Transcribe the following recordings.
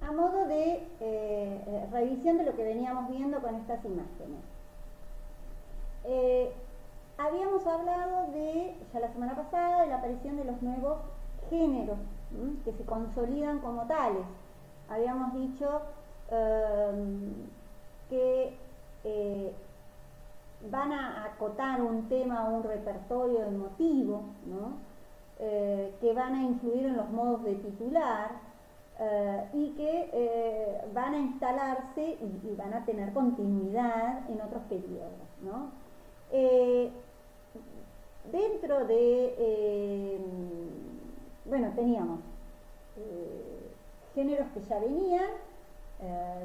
a modo de revisión de lo que veníamos viendo con estas imágenes. Habíamos hablado ya la semana pasada, de la aparición de los nuevos géneros, que se consolidan como tales. Habíamos dicho que van a acotar un tema o un repertorio emotivo, ¿no? Que van a influir en los modos de titular y que van a instalarse y van a tener continuidad en otros periodos, ¿no? Dentro de, bueno, teníamos géneros que ya venían,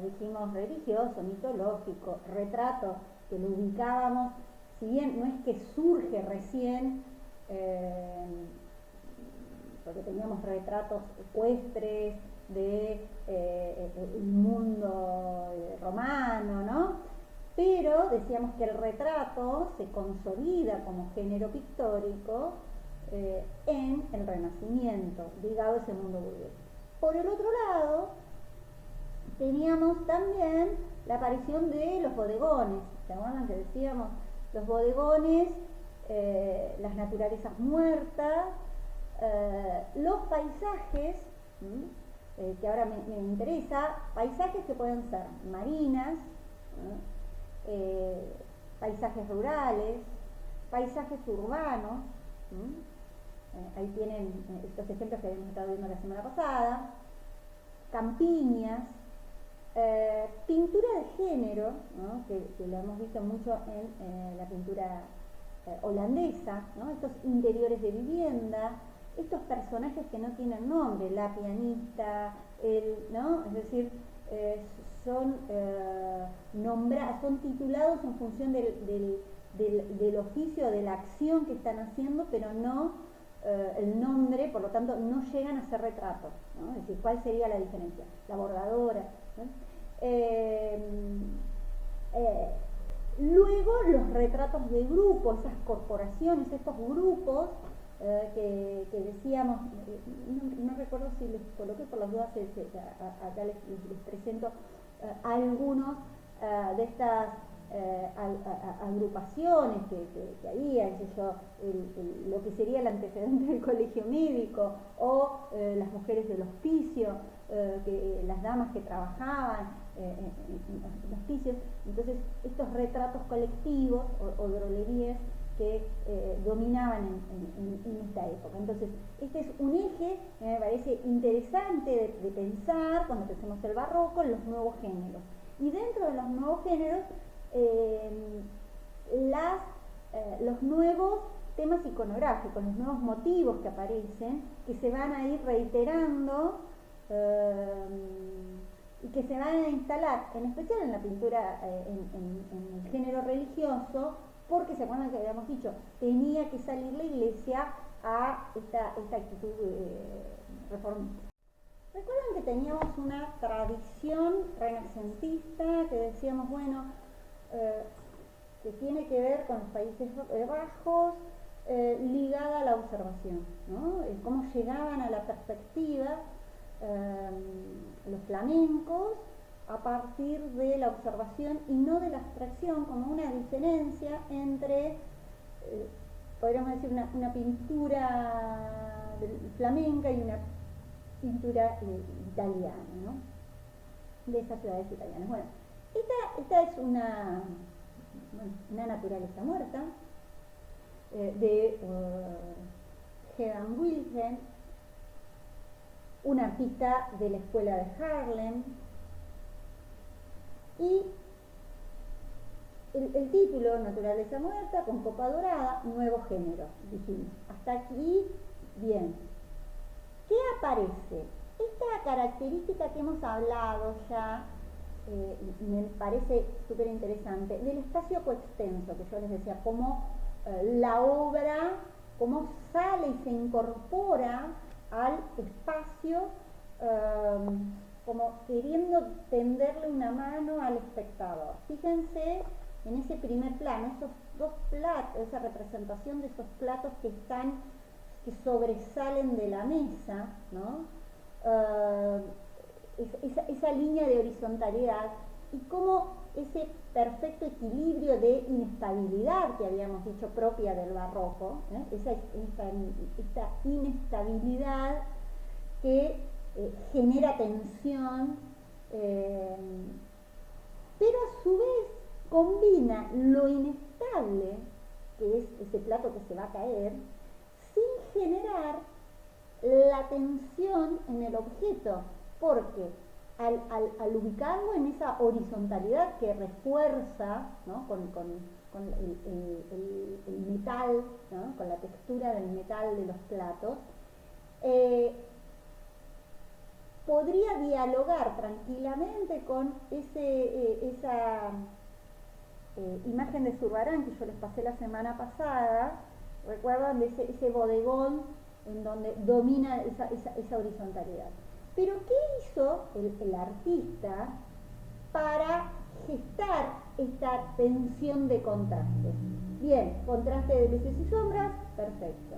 dijimos religioso, mitológico, retrato, que lo ubicábamos, si bien no es que surge recién, porque teníamos retratos ecuestres del mundo romano, ¿no? Pero decíamos que el retrato se consolida como género pictórico en el Renacimiento, ligado a ese mundo burgués. Por el otro lado, teníamos también la aparición de los bodegones. ¿Se acuerdan que decíamos? Los bodegones, las naturalezas muertas, los paisajes, que ahora me interesa, paisajes que pueden ser marinas, paisajes rurales, paisajes urbanos, ahí tienen estos ejemplos que habíamos estado viendo la semana pasada, campiñas, pintura de género, ¿no? que lo hemos visto mucho en la pintura holandesa, ¿no? Estos interiores de vivienda, estos personajes que no tienen nombre, la pianista, ¿no? Es decir, son titulados en función del oficio, de la acción que están haciendo, pero no el nombre, por lo tanto no llegan a ser retratos, ¿no? Es decir, ¿cuál sería la diferencia? La bordadora, ¿no? Luego los retratos de grupo, esas corporaciones, estos grupos que decíamos, no recuerdo si les coloqué por las dudas, acá les presento algunos de estas agrupaciones que había, lo que sería el antecedente del colegio médico, o las mujeres del hospicio, las damas que trabajaban en hospicios. Entonces, estos retratos colectivos o drolerías que dominaban en esta época. Entonces, este es un eje que me parece interesante de pensar cuando pensemos el barroco, en los nuevos géneros. Y dentro de los nuevos géneros, los nuevos temas iconográficos, los nuevos motivos que aparecen, que se van a ir reiterando y que se van a instalar, en especial en la pintura, en el género religioso, porque se acuerdan que habíamos dicho, tenía que salir la iglesia a esta actitud reformista. Recuerdan que teníamos una tradición renacentista que decíamos, bueno, que tiene que ver con los Países Bajos, ligada a la observación, ¿no? Cómo llegaban a la perspectiva los flamencos a partir de la observación y no de la abstracción, como una diferencia entre, podríamos decir, una pintura flamenca y una pintura italiana, ¿no? De esas ciudades italianas. Bueno, esta es una naturaleza muerta de Hermann Wilhelm, un artista de la escuela de Haarlem, y el título, Naturaleza muerta, con copa dorada, nuevo género, dijimos. Hasta aquí, bien. ¿Qué aparece? Esta característica que hemos hablado ya, me parece súper interesante, del espacio coextenso, que yo les decía, cómo la obra, cómo sale y se incorpora al espacio, como queriendo tenderle una mano al espectador. Fíjense en ese primer plano, esos dos platos, esa representación de esos platos que sobresalen de la mesa, ¿no? Esa esa línea de horizontalidad y cómo ese perfecto equilibrio de inestabilidad que habíamos dicho propia del barroco, esta inestabilidad que genera tensión, pero a su vez combina lo inestable, que es ese plato que se va a caer, sin generar la tensión en el objeto, porque al ubicarlo en esa horizontalidad que refuerza, ¿no?, con el metal, ¿no?, con la textura del metal de los platos, podría dialogar tranquilamente con esa imagen de Zurbarán que yo les pasé la semana pasada. ¿Recuerdan de ese bodegón en donde domina esa horizontalidad? Pero ¿qué hizo el artista para gestar esta tensión de contrastes? Bien, contraste de luces y sombras, perfecto.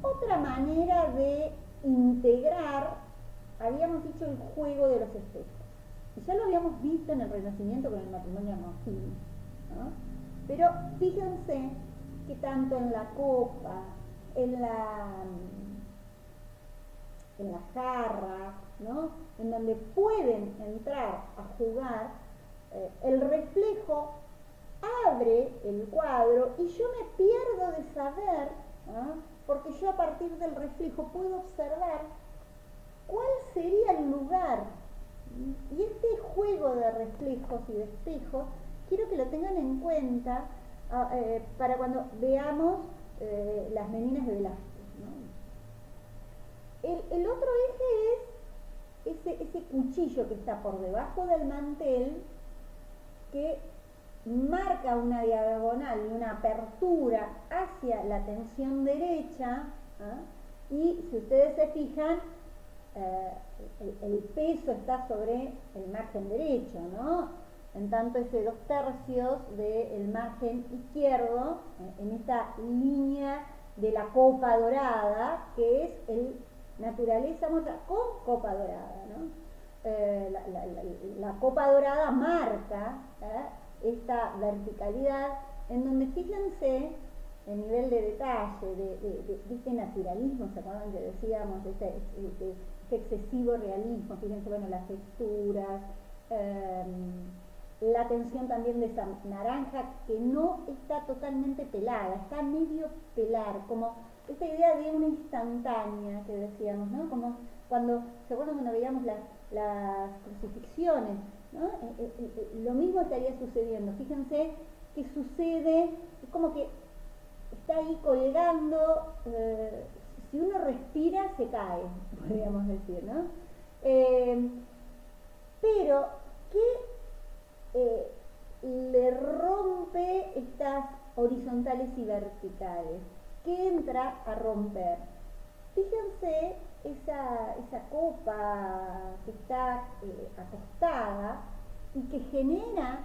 Otra manera de integrar, habíamos dicho, el juego de los espejos. Y ya lo habíamos visto en el Renacimiento con el matrimonio Arnolfini, ¿no? Pero fíjense que tanto en la copa, en la jarra, ¿no?, en donde pueden entrar a jugar, el reflejo abre el cuadro y yo me pierdo de saber, ¿no?, porque yo a partir del reflejo puedo observar cuál sería el lugar. Y este juego de reflejos y de espejos quiero que lo tengan en cuenta para cuando veamos las meninas de Velázquez, ¿no? El otro eje es ese cuchillo que está por debajo del mantel, que marca una diagonal y una apertura hacia la tensión derecha, y si ustedes se fijan, el peso está sobre el margen derecho, ¿no? En tanto ese 2/3 del margen izquierdo, en esta línea de la copa dorada, que es el naturaleza morta con copa dorada, ¿no? La copa dorada marca esta verticalidad, en donde fíjense el nivel de detalle, de este naturalismo, ¿se acuerdan que decíamos? De este excesivo realismo, fíjense, bueno, las texturas, la tensión también de esa naranja que no está totalmente pelada, está medio pelar, como esta idea de una instantánea que decíamos, ¿no? Como cuando, ¿se acuerdan cuando veíamos las crucifixiones, ¿no? Lo mismo estaría sucediendo. Fíjense que sucede, es como que está ahí colgando, si uno respira se cae, podríamos decir, ¿no? Pero ¿qué le rompe estas horizontales y verticales? ¿Qué entra a romper? Fíjense esa copa que está acostada y que genera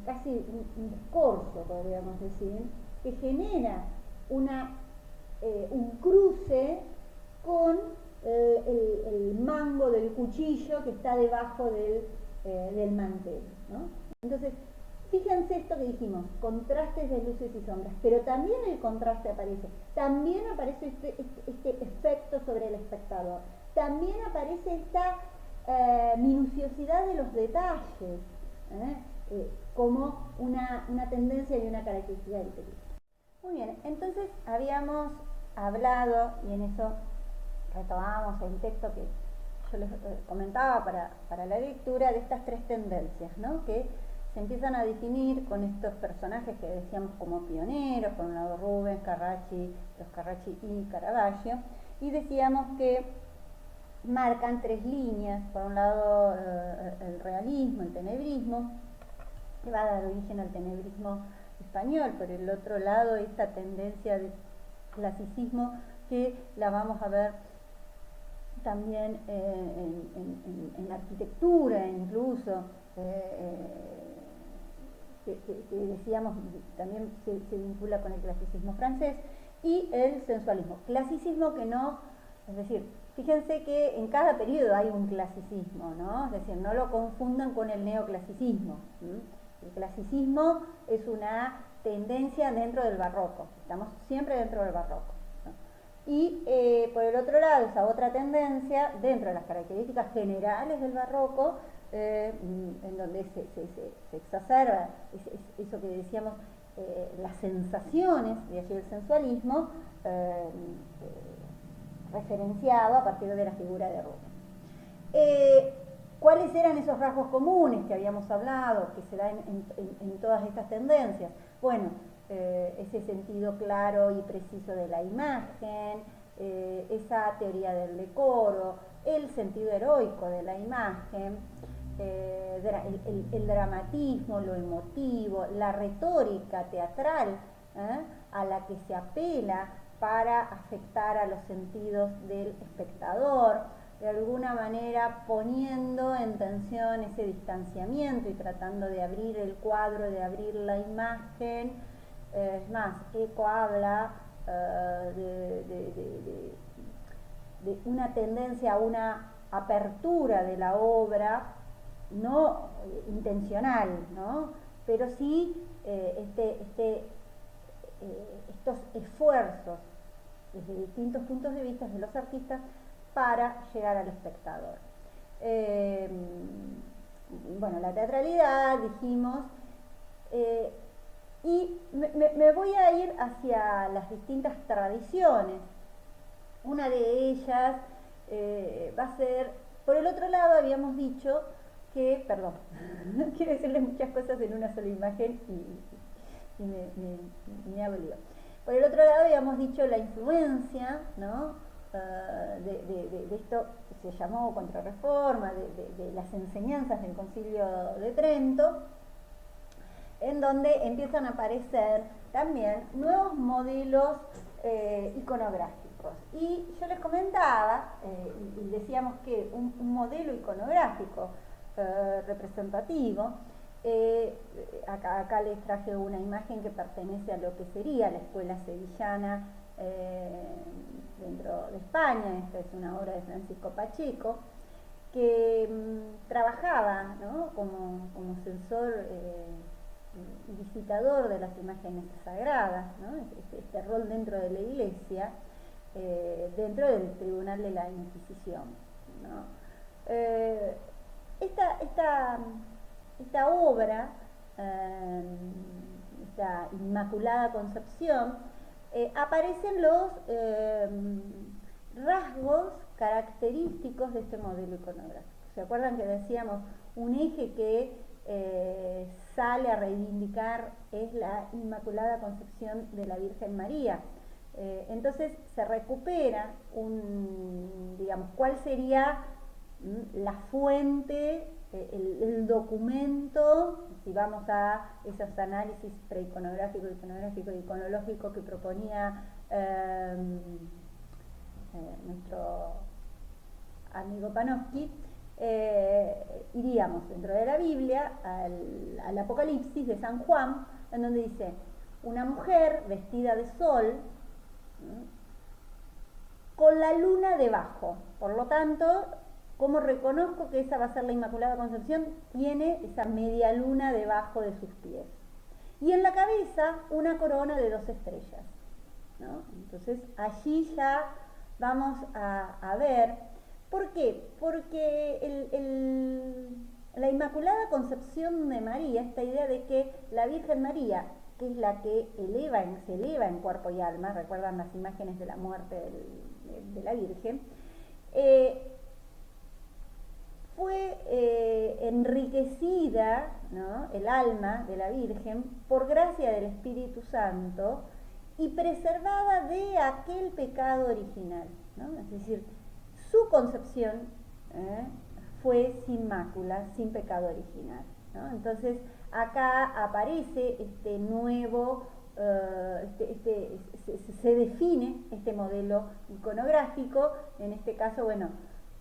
casi un discurso, podríamos decir, que genera un cruce con el mango del cuchillo que está debajo del mantel, ¿no? Entonces, fíjense esto que dijimos, contrastes de luces y sombras, pero también el contraste aparece, también aparece este efecto sobre el espectador, también aparece esta minuciosidad de los detalles, como una tendencia y una característica del película. Muy bien, entonces habíamos hablado, y en eso retomamos el texto que yo les comentaba para la lectura, de estas tres tendencias, ¿no?, que se empiezan a definir con estos personajes que decíamos como pioneros, por un lado Rubens, los Carracci y Caravaggio, y decíamos que marcan tres líneas, por un lado el realismo, el tenebrismo, que va a dar origen al tenebrismo español, por el otro lado esta tendencia de clasicismo que la vamos a ver también en la arquitectura incluso, que decíamos también se vincula con el clasicismo francés, y el sensualismo. Clasicismo que no, es decir, Fíjense que en cada periodo hay un clasicismo, ¿no? Es decir, no lo confundan con el neoclasicismo. El clasicismo es una tendencia dentro del barroco, estamos siempre dentro del barroco, ¿no? Y por el otro lado, esa otra tendencia, dentro de las características generales del barroco, en donde se exacerba eso que decíamos, las sensaciones, de allí el sensualismo, referenciado a partir de la figura de Rubens. ¿Cuáles eran esos rasgos comunes que habíamos hablado, que se dan en todas estas tendencias? Bueno, ese sentido claro y preciso de la imagen, esa teoría del decoro, el sentido heroico de la imagen, el dramatismo, lo emotivo, la retórica teatral, a la que se apela para afectar a los sentidos del espectador, de alguna manera poniendo en tensión ese distanciamiento y tratando de abrir el cuadro, de abrir la imagen. Es más, Eco habla de una tendencia a una apertura de la obra, no intencional, ¿no? Pero sí estos esfuerzos desde distintos puntos de vista de los artistas para llegar al espectador. Bueno, la teatralidad, dijimos, y me voy a ir hacia las distintas tradiciones. Una de ellas va a ser, por el otro lado habíamos dicho que, perdón, quiero decirles muchas cosas en una sola imagen y me hago lío. Por el otro lado habíamos dicho la influencia, ¿no? De esto que se llamó Contrarreforma, de las enseñanzas del Concilio de Trento, en donde empiezan a aparecer también nuevos modelos iconográficos. Y yo les comentaba, y decíamos que un modelo iconográfico representativo, acá les traje una imagen que pertenece a lo que sería la escuela sevillana dentro de España. Esta es una obra de Francisco Pacheco, que trabajaba, ¿no?, como censor y visitador de las imágenes sagradas, ¿no? Este rol dentro de la Iglesia, dentro del Tribunal de la Inquisición, ¿no? Esta obra, esta Inmaculada Concepción, aparecen los rasgos característicos de este modelo iconográfico. ¿Se acuerdan que decíamos un eje que sale a reivindicar es la Inmaculada Concepción de la Virgen María? Entonces se recupera digamos, ¿cuál sería la fuente, el documento, si vamos a esos análisis preiconográfico, iconográfico y iconológico que proponía nuestro amigo Panofsky? Iríamos dentro de la Biblia al Apocalipsis de San Juan, en donde dice una mujer vestida de sol, con la luna debajo. Por lo tanto, ¿cómo reconozco que esa va a ser la Inmaculada Concepción? Tiene esa media luna debajo de sus pies. Y en la cabeza una corona de 2 estrellas, ¿no? Entonces allí ya vamos a ver. ¿Por qué? Porque la Inmaculada Concepción de María, esta idea de que la Virgen María, que es la que se eleva en cuerpo y alma, recuerdan las imágenes de la muerte de la Virgen, fue enriquecida, ¿no?, el alma de la Virgen por gracia del Espíritu Santo y preservada de aquel pecado original, ¿no? Es decir, su concepción fue sin mácula, sin pecado original, ¿no? Entonces acá aparece este nuevo, se define este modelo iconográfico. En este caso, bueno,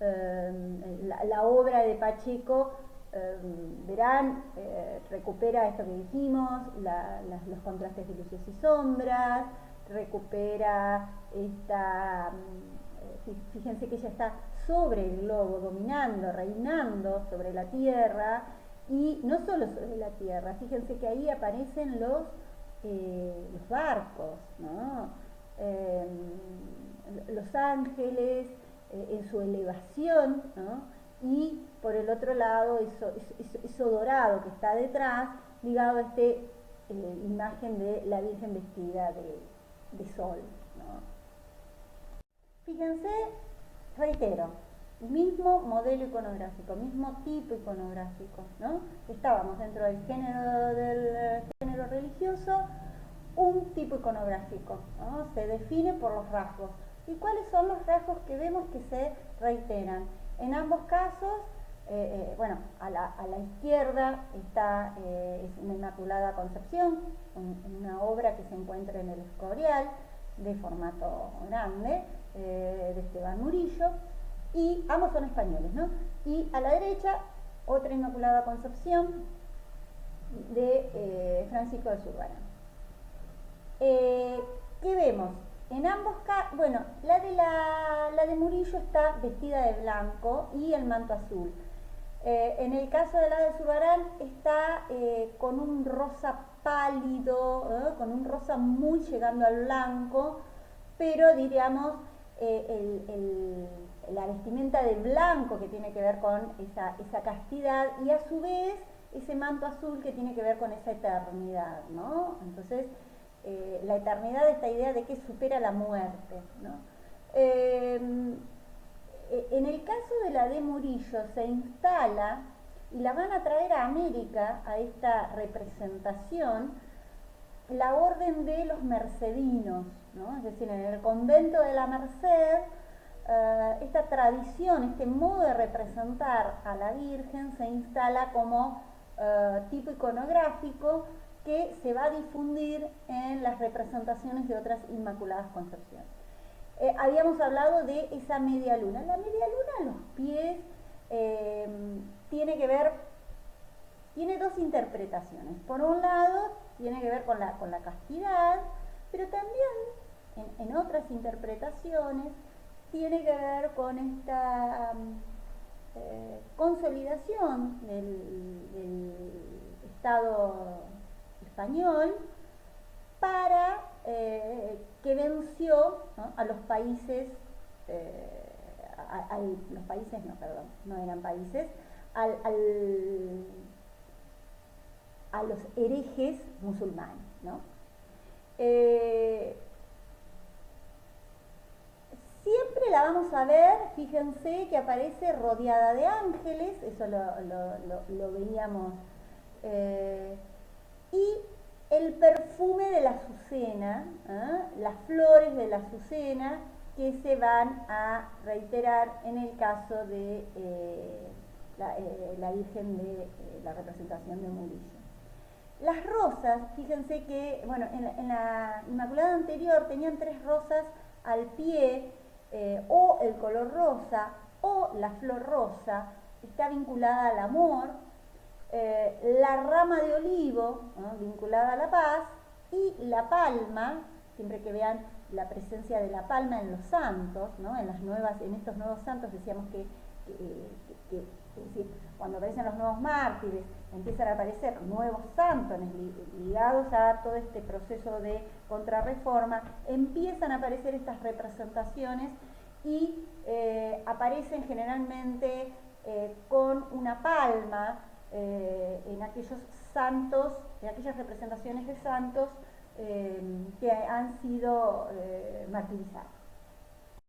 la obra de Pacheco, verán, recupera esto que dijimos, los contrastes de luces y sombras, recupera esta fíjense que ella está sobre el globo, dominando, reinando sobre la tierra, y no solo sobre la tierra, fíjense que ahí aparecen los barcos, ¿no? Los ángeles en su elevación, ¿no? Y por el otro lado eso dorado que está detrás, ligado a esta imagen de la Virgen vestida de sol, ¿no? Fíjense, reitero, mismo modelo iconográfico, mismo tipo iconográfico, ¿no? Estábamos dentro del género religioso, un tipo iconográfico, ¿no? Se define por los rasgos. ¿Y cuáles son los rasgos que vemos que se reiteran? En ambos casos, bueno, a la izquierda está es una Inmaculada Concepción, una obra que se encuentra en el Escorial, de formato grande, de Esteban Murillo, y ambos son españoles, ¿no? Y a la derecha, otra Inmaculada Concepción de Francisco de Zurbarán. ¿Qué vemos? En ambos casos, bueno, la de Murillo está vestida de blanco y el manto azul. En el caso de la de Zurbarán está con un rosa pálido, con un rosa muy llegando al blanco, pero diríamos la vestimenta de blanco que tiene que ver con esa castidad, y a su vez ese manto azul que tiene que ver con esa eternidad, ¿no? Entonces, la eternidad, esta idea de que supera la muerte, ¿no? En el caso de la de Murillo se instala, y la van a traer a América, a esta representación, la orden de los mercedinos, ¿no? Es decir, en el convento de la Merced, esta tradición, este modo de representar a la Virgen se instala como tipo iconográfico que se va a difundir en las representaciones de otras Inmaculadas Concepciones. Habíamos hablado de esa media luna. La media luna a los pies tiene dos interpretaciones. Por un lado, tiene que ver con la castidad, pero también en otras interpretaciones tiene que ver con esta consolidación del Estado español para que venció, ¿no?, a los países, los países, no, perdón, no eran países, a los herejes musulmanes, ¿no? Siempre la vamos a ver, fíjense que aparece rodeada de ángeles, eso lo veíamos, y el perfume de la azucena, las flores de la azucena que se van a reiterar en el caso de la Virgen de la representación de Murillo. Las rosas, fíjense que, bueno, en la Inmaculada anterior tenían 3 rosas al pie, o el color rosa, o la flor rosa, está vinculada al amor, la rama de olivo, ¿no?, vinculada a la paz, y la palma, siempre que vean la presencia de la palma en los santos, ¿no?, en estos nuevos santos decíamos que es decir, cuando aparecen los nuevos mártires, empiezan a aparecer nuevos santos ligados a todo este proceso de contrarreforma, empiezan a aparecer estas representaciones y aparecen generalmente con una palma en aquellos santos, en aquellas representaciones de santos que han sido martirizados.